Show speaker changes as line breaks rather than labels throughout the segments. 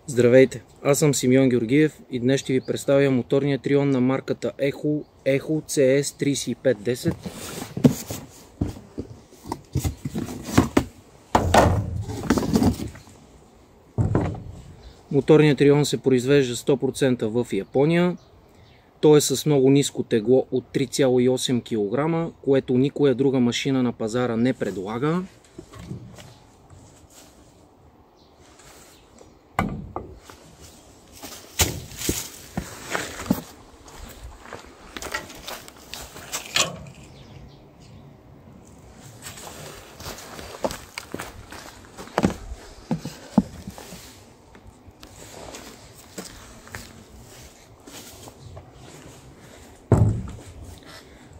Здравейте, аз съм Симеон Георгиев и днес ще ви представя моторния трион на марката Echo CS3510. Моторният трион се произвежда 100% в Япония. Той е с много ниско тегло от 3,8 кг, което никоя друга машина на пазара не предлага.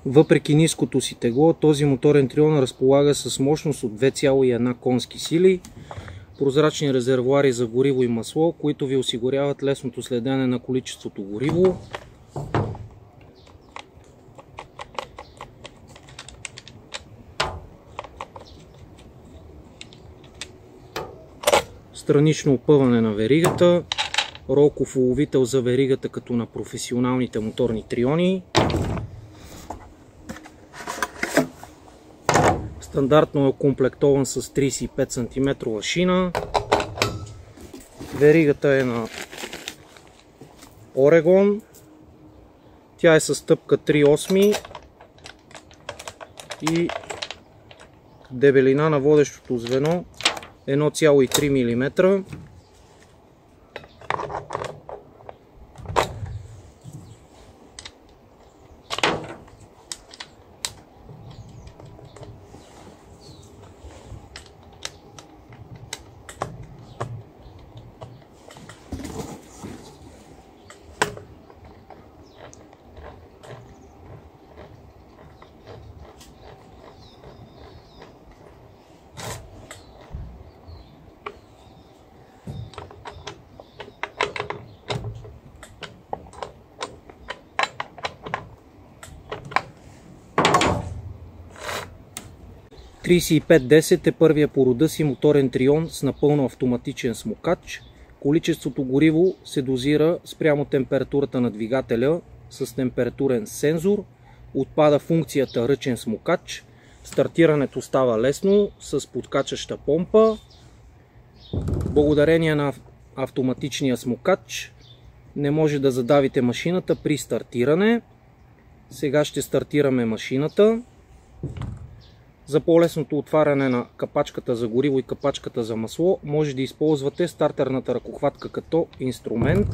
Въпреки ниското си тегло, този моторен трион разполага с мощност от 2,1 конски сили, прозрачни резервоари за гориво и масло, които ви осигуряват лесното следене на количеството гориво. Странично опъване на веригата, ролков уловител за веригата като на професионалните моторни триони. Стандартно е окомплектован с 35 см шина. Веригата е на Орегон. Тя е с стъпка 3/8 и дебелина на водещото звено 1,3 мм. CS3510 е първия по рода си моторен трион с напълно автоматичен смукач. Количеството гориво се дозира спрямо температурата на двигателя с температурен сензор. Отпада функцията ръчен смукач. Стартирането става лесно с подкачаща помпа. Благодарение на автоматичния смукач не може да задавите машината при стартиране. Сега ще стартираме машината. За по-лесното отваряне на капачката за гориво и капачката за масло може да използвате стартерната ръкохватка като инструмент.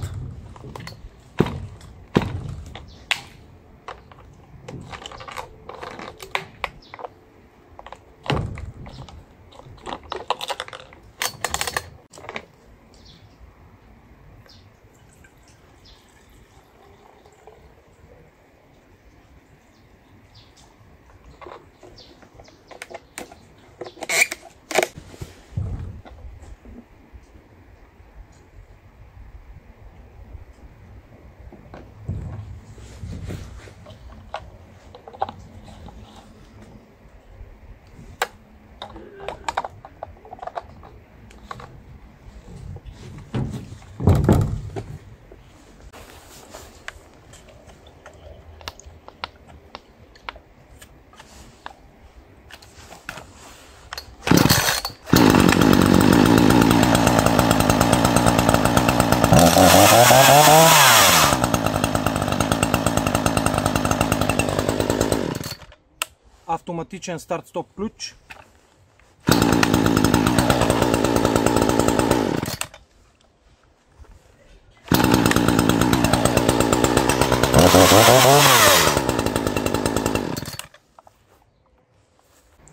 Автоматичен старт-стоп ключ.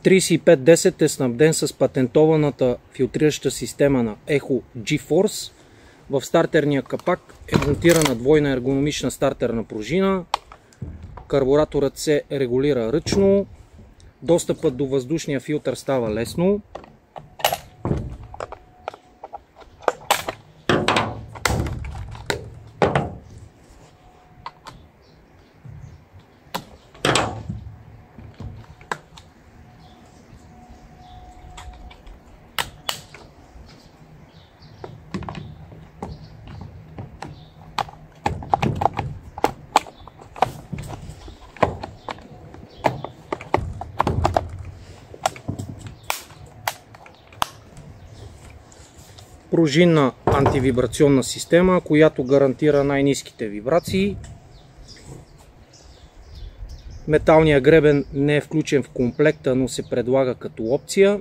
CS3510 е снабден с патентованата филтрираща система на Echo G-Force. В стартерния капак е монтирана двойна ергономична стартерна пружина. Карбураторът се регулира ръчно. Достъпът до въздушния филтър става лесно. пружинна антивибрационна система, която гарантира най-ниските вибрации. Металният гребен не е включен в комплекта, но се предлага като опция.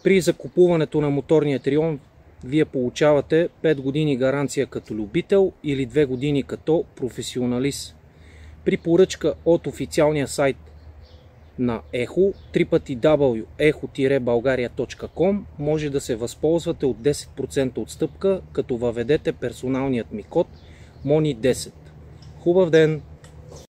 При закупуването на моторния Трион вие получавате 5 години гаранция като любител или 2 години като професионалист. При поръчка от официалния сайт на Echo, www.echo-bulgaria.com, може да се възползвате от 10% отстъпка, като въведете персоналният ми код MONI10. Хубав ден!